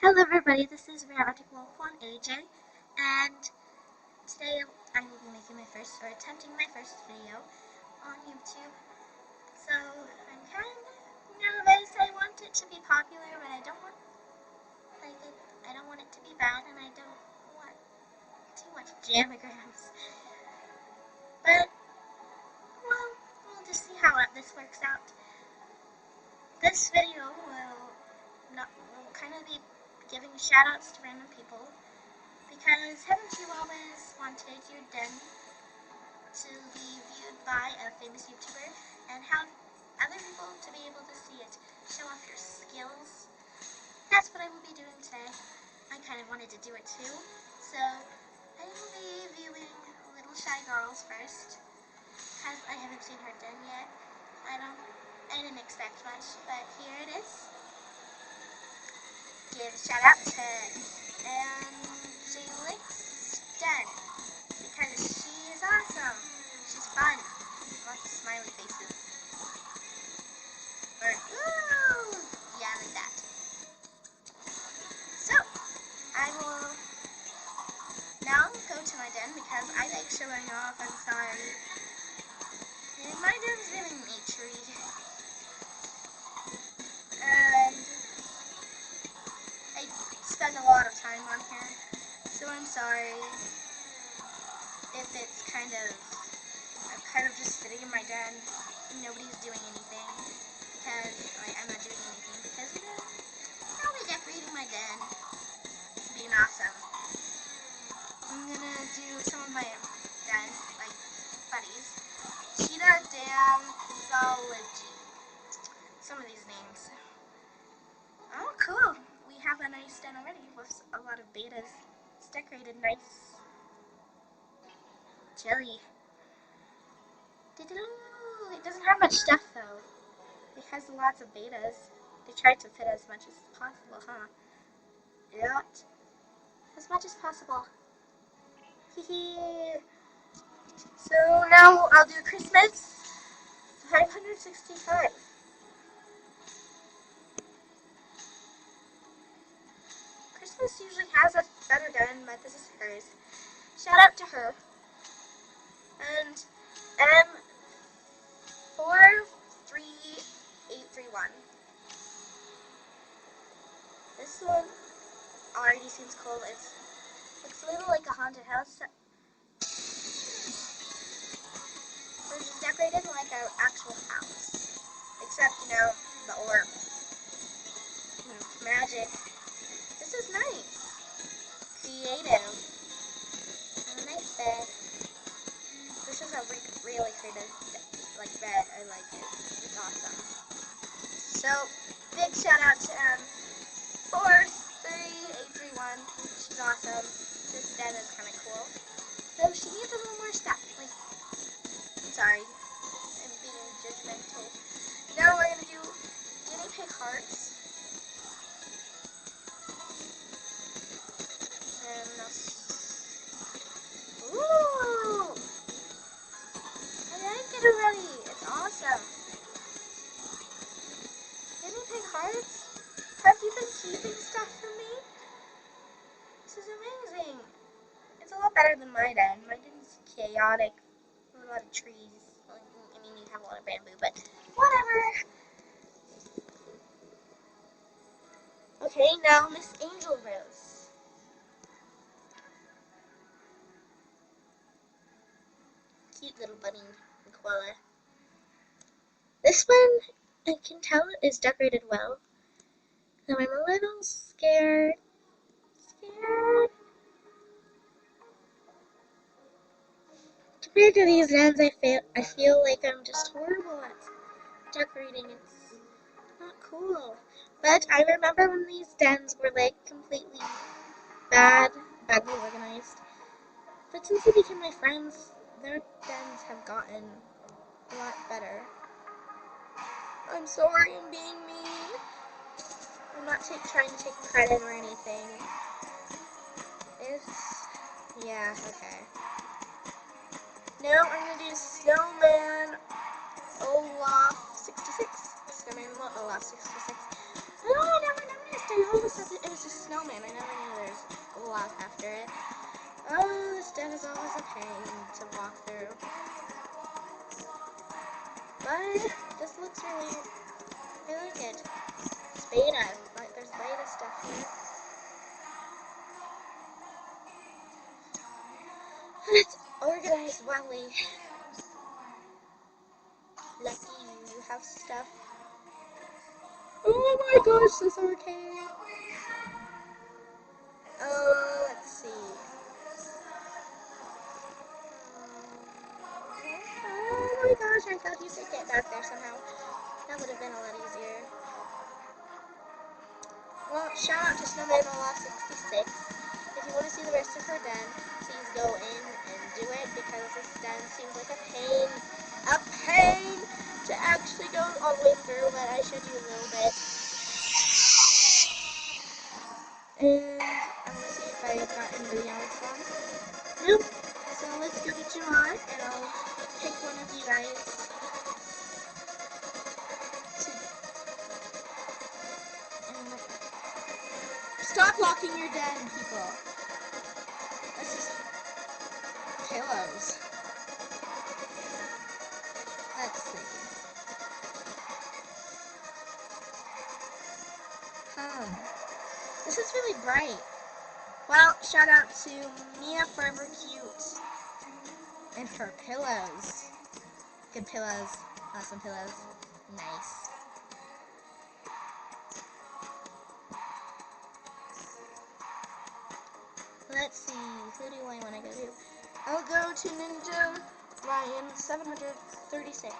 Hello everybody, this is Ramatic Wolf on AJ, and today I will be attempting my first video on YouTube. So I'm kind of nervous. I want it to be popular, but I don't want I don't want it to be bad, and I don't want too much jamagrams. But we'll just see how this works out. This video will kind of be giving shoutouts to random people. Because haven't you always wanted your den to be viewed by a famous YouTuber and have other people to be able to see it, show off your skills? That's what I will be doing today. I kind of wanted to do it too, so I will be viewing Little Shy Girls first, because I haven't seen her den yet. I didn't expect much, but here it is. Give a shout out to Angelix Den, because she is awesome. She's fun. Lots of smiley faces. Or, ooh! Yeah, like that. So, I will now go to my den because I like showing off. I'm sorry. And my den's really naturey. And I spend a lot of time on here. So I'm sorry if it's I'm kind of just sitting in my den and nobody's doing anything, because I'm not doing anything because probably decorating my den, being awesome. I'm gonna do some of my den, buddies. Cheetah, Dan, Zoology. Some of these names. Oh, cool. We have a nice den already with a lot of betas. It's decorated nice. Jelly. It doesn't have much stuff though. It has lots of betas. They tried to fit as much as possible, huh? Yeah. As much as possible. Hehe. So now I'll do Christmas 565. Christmas usually has a better den, but this is hers. Shout out to her. And M43831. This one already seems cool. It looks a little like a haunted house. It's decorated like an actual house. Except, the orb. Magic. This is nice. Creative. And a nice bed. This is a really creative bed. I like it. It's awesome. So, big shout out to 43831. She's awesome. This den is kind of cool. Though she needs a little more stuff. Sorry. I'm being judgmental. Now we're going to do guinea pig hearts. Ooh! I like it already. It's awesome. Guinea pig hearts? Have you been keeping stuff from me? This is amazing. It's a lot better than my den. My den's chaotic. A lot of trees. You have a lot of bamboo, but whatever. Okay, now Miss Angel Rose. Cute little bunny and koala. This one, I can tell, is decorated well. Though I'm a little scared. Compared to these dens, I feel like I'm just horrible at decorating. It's not cool. But I remember when these dens were completely badly organized. But since they became my friends, their dens have gotten a lot better. I'm sorry I'm being mean. I'm not trying to take credit or anything. Yeah, okay. Now I'm gonna do Snowman Olaf 66. Snowman Olaf 66. Oh, now my name is okay, all of a sudden it was a snowman. I never knew there's a lot after it. Oh, this den is always a pain to walk through. But this looks really, really good. It's beta. Like, there's beta stuff here. Let's organize Wally. Lucky you have stuff. Oh my gosh, this arcade. Oh, let's see. Oh my gosh, I thought you could get back there somehow. That would have been a lot easier. Well, shout out to Snowman Law 66. If you want to see the rest of her den, please go in and do it because this den seems like a pain to actually go all the way through, but I showed you a little bit. And I'm going to see if I got anybody else on. Nope. So let's go to Jamon, and I'll pick one of you guys to... Stop locking your den, people. This is pillows. Let's see. This is really bright. Well, shout out to Mia Forever Cute and her pillows. Good pillows. Awesome pillows. Nice. Let's see. Who do I want to go to? I'll go to Ninja Ryan 736.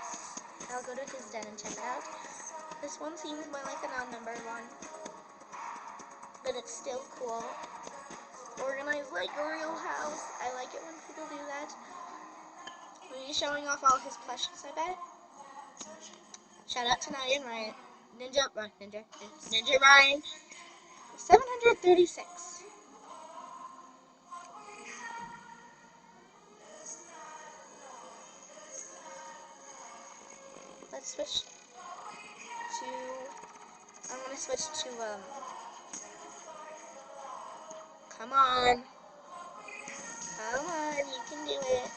I'll go to his den and check it out. This one seems more like an odd-numbered one, but it's still cool. Organized like a real house. I like it when people do that. He's showing off all his plushies, I bet. Shout out to Ryan. Ninja Ryan 736. Let's switch to... I'm gonna switch to, come on. Come on, you can do it.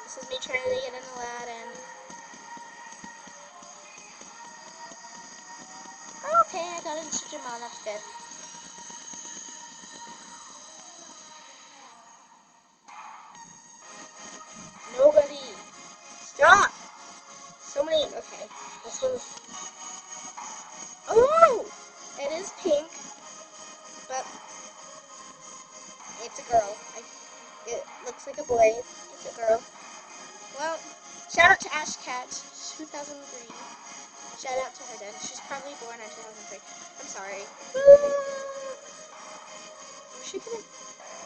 This is me trying to get in Aladdin. Okay, I got into Jamal, that's good. Nobody. Stop! So many, okay. This one's... Oh! It is pink, but it's a girl. It looks like a boy. It's a girl. Well, shout out to Ash Cat, 2003. Shout out to her den. She's probably born in 2003. I'm sorry. She could have...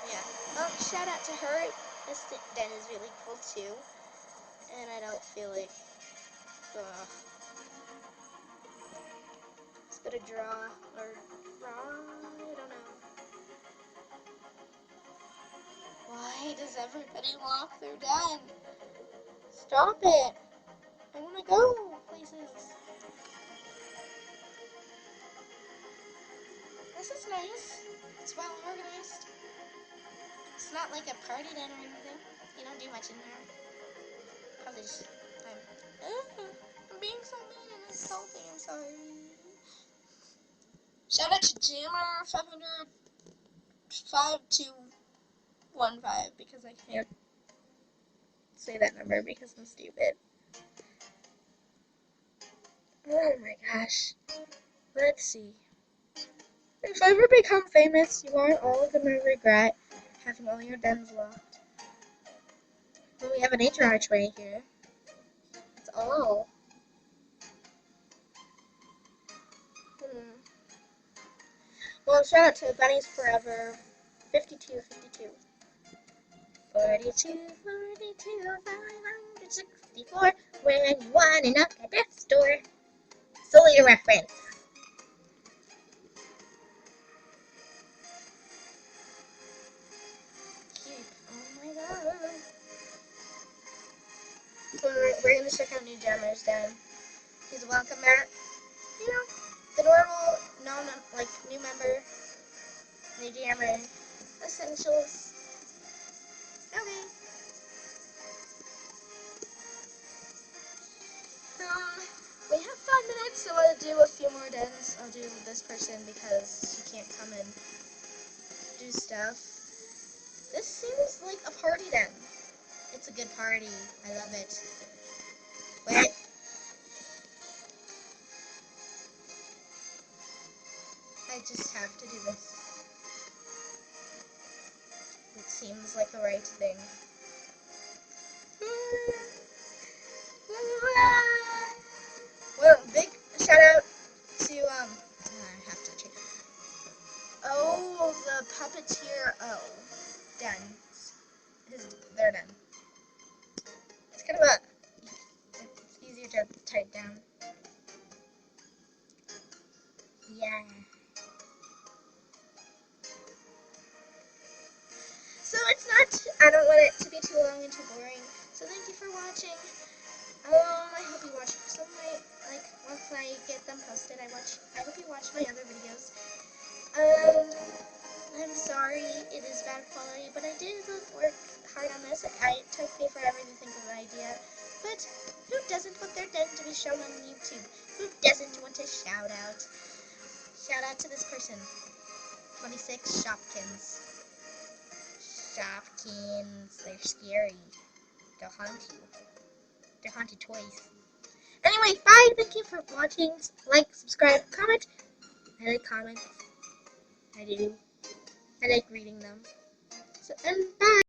Yeah. Well, shout out to her. This den is really cool too. And I don't feel like... Just gonna draw, or draw, I don't know. Why does everybody lock their den? Stop it! I wanna go places. This is nice. It's well organized. It's not like a party den or anything. You don't do much in there. Probably just... I'm being so mean and insulting, I'm sorry. Shout out to Jammer 50215 because I can't say that number because I'm stupid. Oh my gosh. Let's see. If I ever become famous, you are all gonna regret having all your dens locked. Well, we have a nature archway here. That's all. Well, shout out to Bunnies Forever 5252. 42, 564. When you want to knock at death's door. Silly reference. Cute. Oh my god. We're gonna check out New Jammer's den. He's a welcome mat. You know, the normal new member, new jammer, essentials. Okay. We have 5 minutes, so I'll do a few more dens. I'll do this person because she can't come and do stuff. This seems like a party den. It's a good party. I love it. Wait. I just have to do this. It seems like the right thing. Well, big shout out to, I have to check. Oh, the puppeteer, done. They're done. It's kind of it's easier to type down. Yeah. So I don't want it to be too long and too boring. So thank you for watching. I hope you watch some of my, once I get them posted, I hope you watch my other videos. I'm sorry it is bad quality, but I did work hard on this. It took me forever to think of an idea. But who doesn't want their den to be shown on YouTube? Who doesn't want a shout out? Shout out to this person. 26 Shopkins. Shopkins. They're scary. They'll haunt you. They're haunted toys. Anyway, bye. Thank you for watching. Like, subscribe, comment. I like comments. I do. I like reading them. So, and bye.